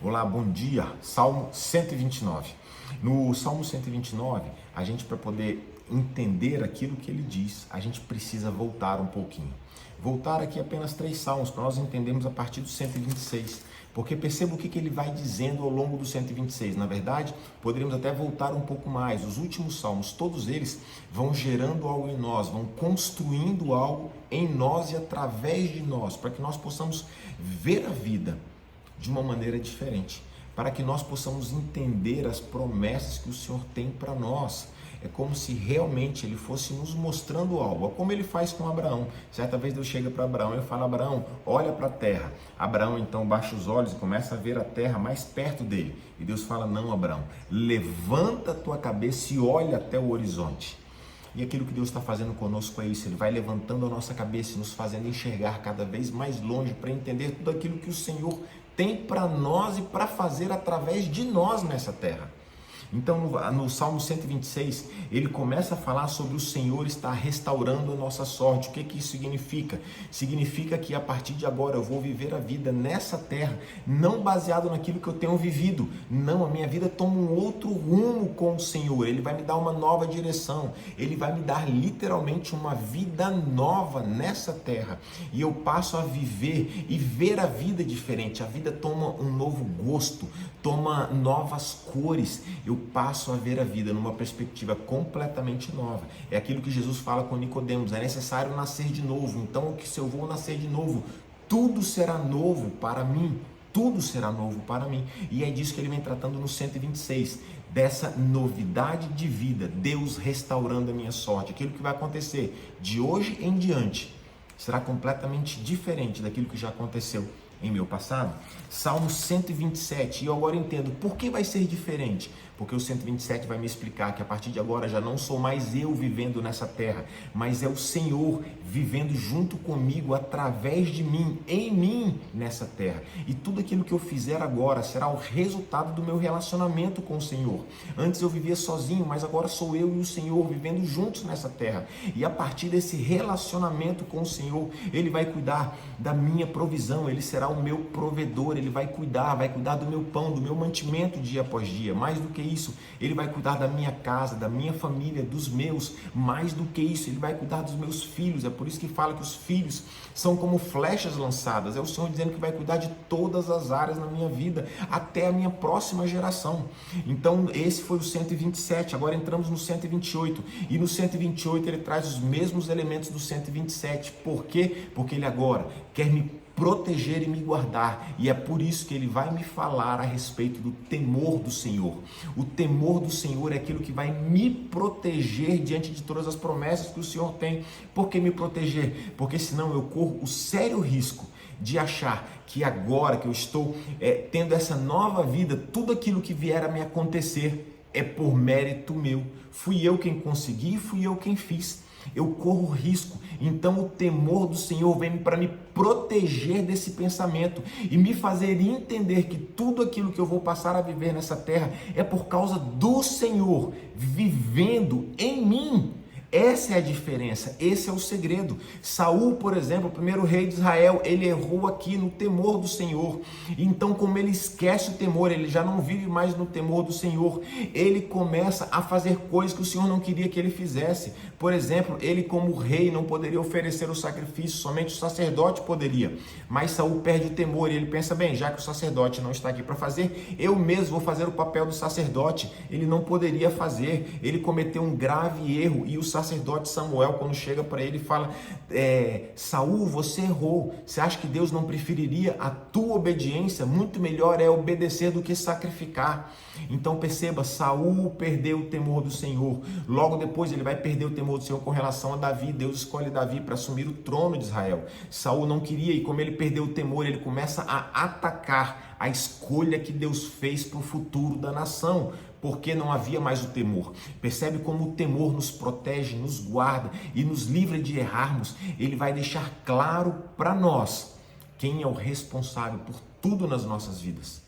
Olá, bom dia. Salmo 129. No Salmo 129, a gente, para poder entender aquilo que ele diz, a gente precisa voltar um pouquinho. Voltar aqui apenas 3 salmos, para nós entendermos a partir do 126. Porque perceba o que ele vai dizendo ao longo do 126. Na verdade, poderíamos até voltar um pouco mais. Os últimos salmos, todos eles vão gerando algo em nós, vão construindo algo em nós e através de nós, para que nós possamos ver a vida de uma maneira diferente, para que nós possamos entender as promessas que o Senhor tem para nós. É como se realmente ele fosse nos mostrando algo, como ele faz com Abraão. Certa vez Deus chega para Abraão e fala: Abraão, olha para a terra. Abraão então baixa os olhos e começa a ver a terra mais perto dele. E Deus fala: não, Abraão, levanta a tua cabeça e olha até o horizonte. E aquilo que Deus está fazendo conosco é isso, Ele vai levantando a nossa cabeça e nos fazendo enxergar cada vez mais longe para entender tudo aquilo que o Senhor tem para nós e para fazer através de nós nessa terra. Então no Salmo 126, ele começa a falar sobre o Senhor estar restaurando a nossa sorte. O que isso significa? Significa que a partir de agora eu vou viver a vida nessa terra, não baseado naquilo que eu tenho vivido. Não, a minha vida toma um outro rumo com o Senhor. Ele vai me dar uma nova direção. Ele vai me dar literalmente uma vida nova nessa terra. E eu passo a viver e ver a vida diferente. A vida toma um novo gosto, toma novas cores. Eu passo a ver a vida numa perspectiva completamente nova. É aquilo que Jesus fala com Nicodemos: é necessário nascer de novo. Então, se eu vou nascer de novo, tudo será novo para mim. Tudo será novo para mim. E é disso que ele vem tratando no 126, dessa novidade de vida, Deus restaurando a minha sorte. Aquilo que vai acontecer de hoje em diante será completamente diferente daquilo que já aconteceu em meu passado. Salmo 127, e eu agora entendo por que vai ser diferente. Porque o 127 vai me explicar que a partir de agora já não sou mais eu vivendo nessa terra, mas é o Senhor vivendo junto comigo, através de mim, em mim nessa terra. E tudo aquilo que eu fizer agora será o resultado do meu relacionamento com o Senhor. Antes eu vivia sozinho, mas agora sou eu e o Senhor vivendo juntos nessa terra. E a partir desse relacionamento com o Senhor, Ele vai cuidar da minha provisão, Ele será o meu provedor, Ele vai cuidar do meu pão, do meu mantimento dia após dia. Mais do que isso, Ele vai cuidar da minha casa, da minha família, dos meus. Mais do que isso, Ele vai cuidar dos meus filhos. É por isso que fala que os filhos são como flechas lançadas. É o Senhor dizendo que vai cuidar de todas as áreas na minha vida, até a minha próxima geração. Então esse foi o 127, agora entramos no 128. E no 128 ele traz os mesmos elementos do 127. Por quê? Porque ele agora quer me proteger e me guardar, e é por isso que ele vai me falar a respeito do temor do Senhor. O temor do Senhor é aquilo que vai me proteger diante de todas as promessas que o Senhor tem. Por que me proteger? Porque senão eu corro o sério risco de achar que agora que eu estou tendo essa nova vida, tudo aquilo que vier a me acontecer é por mérito meu. Fui eu quem consegui, fui eu quem fiz. Eu corro risco. Então o temor do Senhor vem para me proteger desse pensamento e me fazer entender que tudo aquilo que eu vou passar a viver nessa terra é por causa do Senhor vivendo em mim. Essa é a diferença, esse é o segredo. Saul, por exemplo, o primeiro rei de Israel, ele errou aqui no temor do Senhor. Então, como ele esquece o temor, ele já não vive mais no temor do Senhor, ele começa a fazer coisas que o Senhor não queria que ele fizesse. Por exemplo, ele como rei não poderia oferecer o sacrifício, somente o sacerdote poderia. Mas Saul perde o temor e ele pensa: bem, já que o sacerdote não está aqui para fazer, eu mesmo vou fazer o papel do sacerdote. Ele não poderia fazer, ele cometeu um grave erro. E o sacerdote Samuel, quando chega para ele, fala: Saul, você errou. Você acha que Deus não preferiria a tua obediência? Muito melhor é obedecer do que sacrificar. Então perceba, Saul perdeu o temor do Senhor. Logo depois ele vai perder o temor do Senhor com relação a Davi. Deus escolhe Davi para assumir o trono de Israel. Saul não queria, e como ele perdeu o temor, ele começa a atacar a escolha que Deus fez para o futuro da nação, porque não havia mais o temor. Percebe como o temor nos protege, nos guarda e nos livra de errarmos. Ele vai deixar claro para nós quem é o responsável por tudo nas nossas vidas.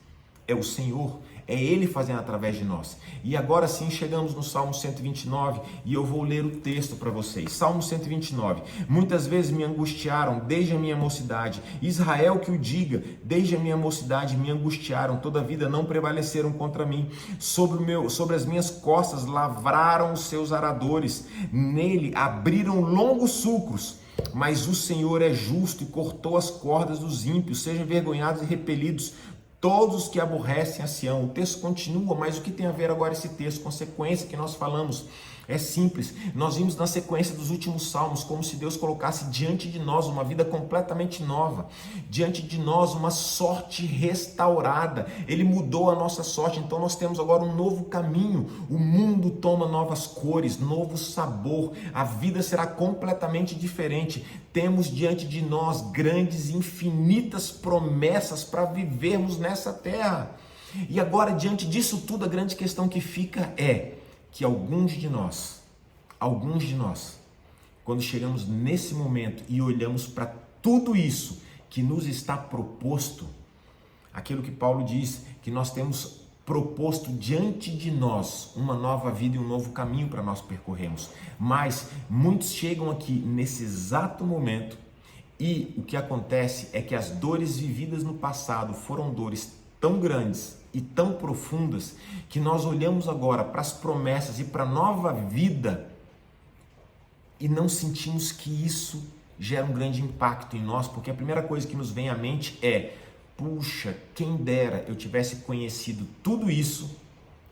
é o Senhor, é Ele fazendo através de nós. E agora sim chegamos no Salmo 129 e eu vou ler o texto para vocês. Salmo 129. Muitas vezes me angustiaram desde a minha mocidade. Israel que o diga, desde a minha mocidade me angustiaram, toda a vida não prevaleceram contra mim. Sobre as minhas costas lavraram os seus aradores, nele abriram longos sulcos. Mas o Senhor é justo e cortou as cordas dos ímpios, sejam envergonhados e repelidos todos os que aborrecem a Sião. O texto continua, mas o que tem a ver agora esse texto? Consequência que nós falamos é simples. Nós vimos na sequência dos últimos salmos como se Deus colocasse diante de nós uma vida completamente nova, diante de nós uma sorte restaurada. Ele mudou a nossa sorte, então nós temos agora um novo caminho. O mundo toma novas cores, novo sabor, a vida será completamente diferente. Temos diante de nós grandes, infinitas promessas para vivermos nessa terra. E agora, diante disso tudo, a grande questão que fica é que alguns de nós, quando chegamos nesse momento e olhamos para tudo isso que nos está proposto, aquilo que Paulo diz, que nós temos proposto diante de nós uma nova vida e um novo caminho para nós percorrermos. Mas muitos chegam aqui nesse exato momento e o que acontece é que as dores vividas no passado foram dores tão grandes e tão profundas que nós olhamos agora para as promessas e para a nova vida e não sentimos que isso gera um grande impacto em nós, porque a primeira coisa que nos vem à mente é: puxa, quem dera eu tivesse conhecido tudo isso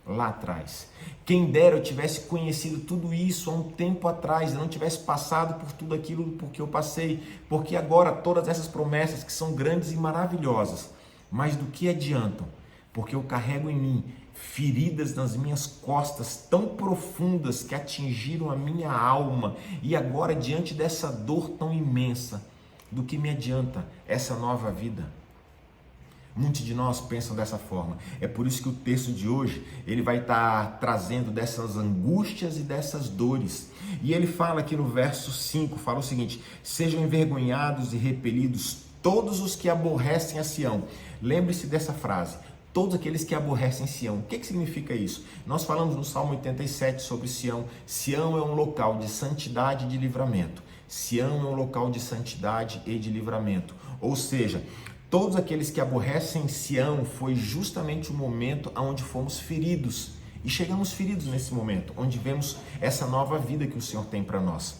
lá atrás. Quem dera eu tivesse conhecido tudo isso há um tempo atrás, eu não tivesse passado por tudo aquilo porque eu passei, porque agora todas essas promessas que são grandes e maravilhosas, mas do que adiantam? Porque eu carrego em mim feridas nas minhas costas tão profundas que atingiram a minha alma, e agora diante dessa dor tão imensa, do que me adianta essa nova vida? Muitos de nós pensam dessa forma. É por isso que o texto de hoje, ele vai estar trazendo dessas angústias e dessas dores. E ele fala aqui no verso 5, fala o seguinte: sejam envergonhados e repelidos todos os que aborrecem a Sião. Lembre-se dessa frase: todos aqueles que aborrecem Sião. O que significa isso? Nós falamos no Salmo 87 sobre Sião. Sião é um local de santidade e de livramento. Sião é um local de santidade e de livramento. Ou seja, todos aqueles que aborrecem Sião foi justamente o momento onde fomos feridos. E chegamos feridos nesse momento, onde vemos essa nova vida que o Senhor tem para nós.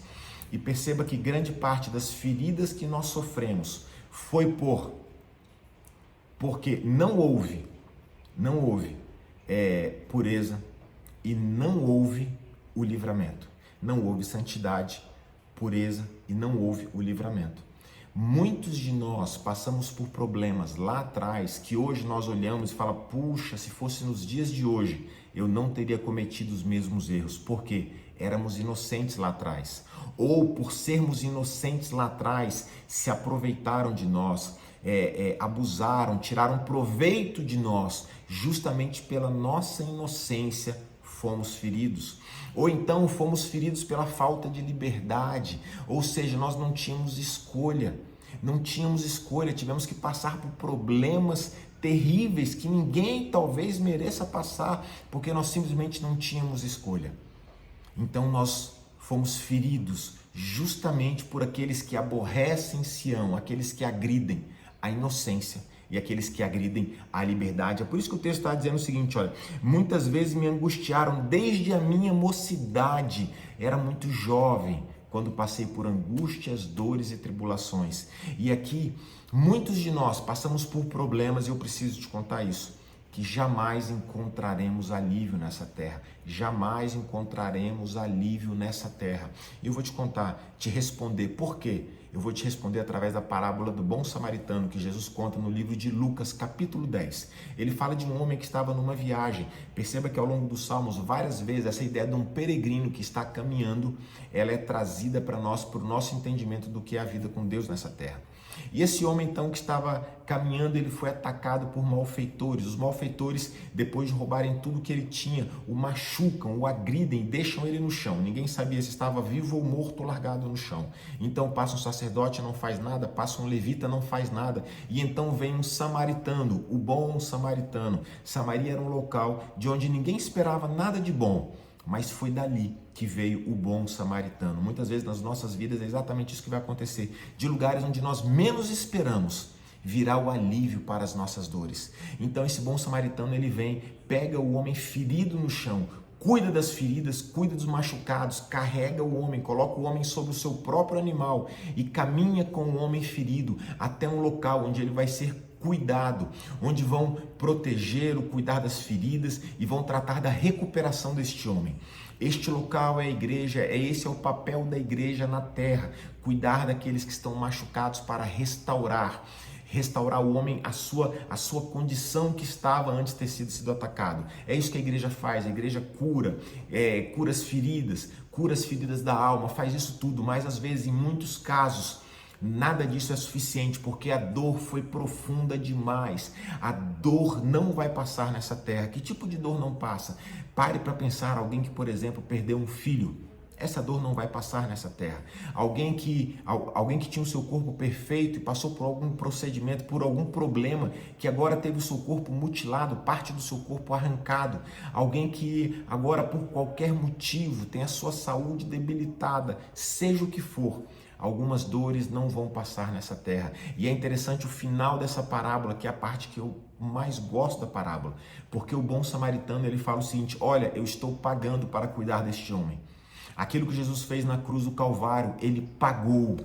E perceba que grande parte das feridas que nós sofremos foi porque não houve pureza e não houve o livramento. Não houve santidade, pureza e não houve o livramento. Muitos de nós passamos por problemas lá atrás que hoje nós olhamos e falamos: puxa, se fosse nos dias de hoje, eu não teria cometido os mesmos erros. Por quê? Éramos inocentes lá atrás. Ou por sermos inocentes lá atrás, se aproveitaram de nós, abusaram, tiraram proveito de nós. Justamente pela nossa inocência fomos feridos. Ou então fomos feridos pela falta de liberdade. Ou seja, nós não tínhamos escolha. Tivemos que passar por problemas terríveis que ninguém talvez mereça passar, porque nós simplesmente não tínhamos escolha. Então nós fomos feridos justamente por aqueles que aborrecem Sião, aqueles que agridem a inocência e aqueles que agridem a liberdade. É por isso que o texto está dizendo o seguinte: olha, muitas vezes me angustiaram desde a minha mocidade. Era muito jovem quando passei por angústias, dores e tribulações. E aqui, muitos de nós passamos por problemas, e eu preciso te contar isso, que jamais encontraremos alívio nessa terra. Jamais encontraremos alívio nessa terra. E eu vou te contar, te responder por quê? Eu vou te responder através da parábola do bom samaritano que Jesus conta no livro de Lucas, capítulo 10. Ele fala de um homem que estava numa viagem. Perceba que ao longo dos Salmos, várias vezes, essa ideia de um peregrino que está caminhando, ela é trazida para nós, para o nosso entendimento do que é a vida com Deus nessa terra. E esse homem então que estava caminhando, ele foi atacado por malfeitores. Os malfeitores, depois de roubarem tudo que ele tinha, o machucam, o agridem, deixam ele no chão. Ninguém sabia se estava vivo ou morto, largado no chão. Então passa um sacerdote, não faz nada, passa um levita, não faz nada. E então vem um samaritano, o bom samaritano. Samaria era um local de onde ninguém esperava nada de bom. Mas foi dali que veio o bom samaritano. Muitas vezes nas nossas vidas é exatamente isso que vai acontecer. De lugares onde nós menos esperamos, virá o alívio para as nossas dores. Então esse bom samaritano, ele vem, pega o homem ferido no chão, cuida das feridas, cuida dos machucados, carrega o homem, coloca o homem sobre o seu próprio animal e caminha com o homem ferido até um local onde ele vai ser cuidado, onde vão protegê-lo, cuidar das feridas e vão tratar da recuperação deste homem. Este local é a igreja, esse é o papel da igreja na terra, cuidar daqueles que estão machucados para restaurar o homem à sua condição que estava antes de ter sido atacado. É isso que a igreja faz, a igreja cura as feridas da alma, faz isso tudo, mas às vezes, em muitos casos, nada disso é suficiente, porque a dor foi profunda demais. A dor não vai passar nessa terra. Que tipo de dor não passa? Pare para pensar, alguém que, por exemplo, perdeu um filho. Essa dor não vai passar nessa terra. Alguém que tinha o seu corpo perfeito e passou por algum procedimento, por algum problema, que agora teve o seu corpo mutilado, parte do seu corpo arrancado. Alguém que agora, por qualquer motivo, tem a sua saúde debilitada, seja o que for. Algumas dores não vão passar nessa terra. E é interessante o final dessa parábola, que é a parte que eu mais gosto da parábola. Porque o bom samaritano, ele fala o seguinte: olha, eu estou pagando para cuidar deste homem. Aquilo que Jesus fez na cruz do Calvário, ele pagou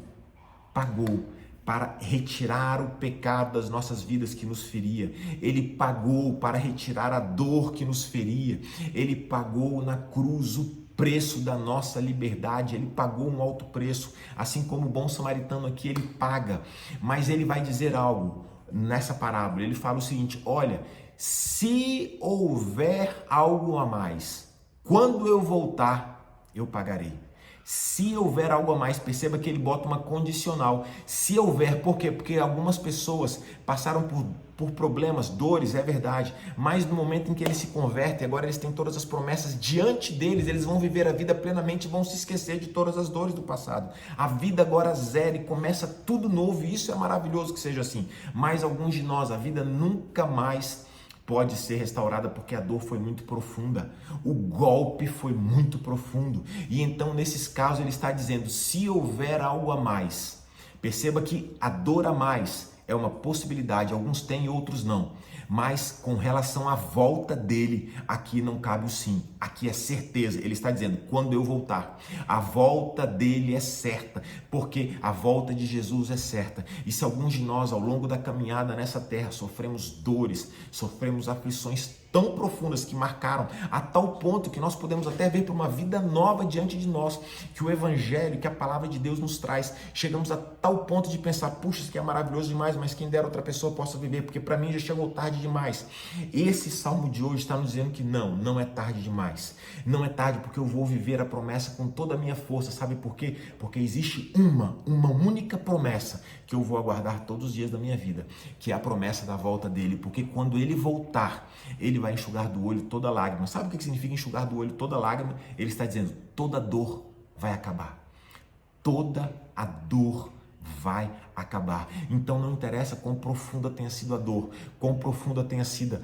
para retirar o pecado das nossas vidas que nos feria. Ele pagou para retirar a dor que nos feria. Ele pagou na cruz o preço da nossa liberdade, ele pagou um alto preço, assim como o bom samaritano aqui, ele paga, mas ele vai dizer algo nessa parábola, ele fala o seguinte: olha, se houver algo a mais, quando eu voltar, eu pagarei. Se houver algo a mais, perceba que ele bota uma condicional. Se houver, por quê? Porque algumas pessoas passaram por problemas, dores, é verdade, mas no momento em que eles se convertem, agora eles têm todas as promessas diante deles, eles vão viver a vida plenamente e vão se esquecer de todas as dores do passado. A vida agora zera e começa tudo novo, e isso é maravilhoso que seja assim. Mas alguns de nós, a vida nunca mais pode ser restaurada porque a dor foi muito profunda, o golpe foi muito profundo. E então, nesses casos, ele está dizendo: se houver algo a mais, perceba que a dor a mais é uma possibilidade, alguns têm, outros não. Mas com relação à volta dele, aqui não cabe o sim, aqui é certeza. Ele está dizendo: quando eu voltar, a volta dele é certa, porque a volta de Jesus é certa. E se alguns de nós, ao longo da caminhada nessa terra, sofremos dores, sofremos aflições tão profundas que marcaram a tal ponto que nós podemos até ver para uma vida nova diante de nós, que o evangelho, que a palavra de Deus nos traz, chegamos a tal ponto de pensar: puxa, isso aqui é maravilhoso demais, mas quem dera outra pessoa possa viver, porque para mim já chegou tarde demais. Esse salmo de hoje está nos dizendo que não é tarde demais. Não é tarde, porque eu vou viver a promessa com toda a minha força. Sabe por quê? Porque existe uma única promessa que eu vou aguardar todos os dias da minha vida, que é a promessa da volta dele, porque quando ele voltar, ele vai enxugar do olho toda lágrima. Sabe o que significa enxugar do olho toda lágrima? Ele está dizendo: toda dor vai acabar. Toda a dor vai acabar. Então não interessa quão profunda tenha sido a dor, quão profunda tenha sido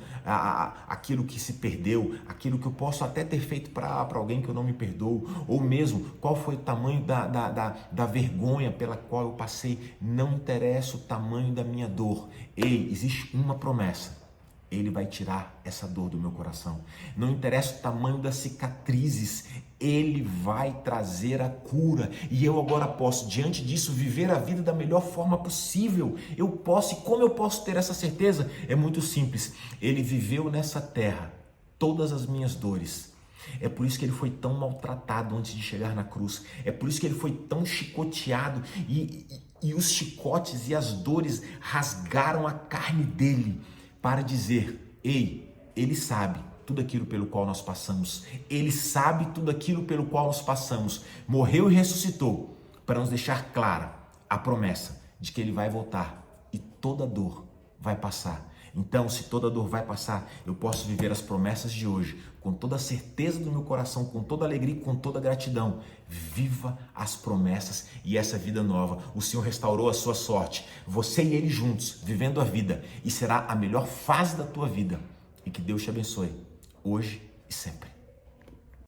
aquilo que se perdeu, aquilo que eu posso até ter feito para alguém que eu não me perdoo, ou mesmo qual foi o tamanho da vergonha pela qual eu passei. Não interessa o tamanho da minha dor. Ei, existe uma promessa: ele vai tirar essa dor do meu coração. Não interessa o tamanho das cicatrizes, ele vai trazer a cura. E eu agora posso, diante disso, viver a vida da melhor forma possível. Eu posso. E como eu posso ter essa certeza? É muito simples. Ele viveu nessa terra todas as minhas dores. É por isso que ele foi tão maltratado antes de chegar na cruz. É por isso que ele foi tão chicoteado. E os chicotes e as dores rasgaram a carne dele, para dizer: ei, ele sabe tudo aquilo pelo qual nós passamos. Ele sabe tudo aquilo pelo qual nós passamos. Morreu e ressuscitou para nos deixar clara a promessa de que Ele vai voltar e toda dor vai passar. Então, se toda dor vai passar, eu posso viver as promessas de hoje com toda a certeza do meu coração, com toda alegria e com toda gratidão. Viva as promessas e essa vida nova. O Senhor restaurou a sua sorte, você e Ele juntos, vivendo a vida, e será a melhor fase da tua vida. E que Deus te abençoe, hoje e sempre.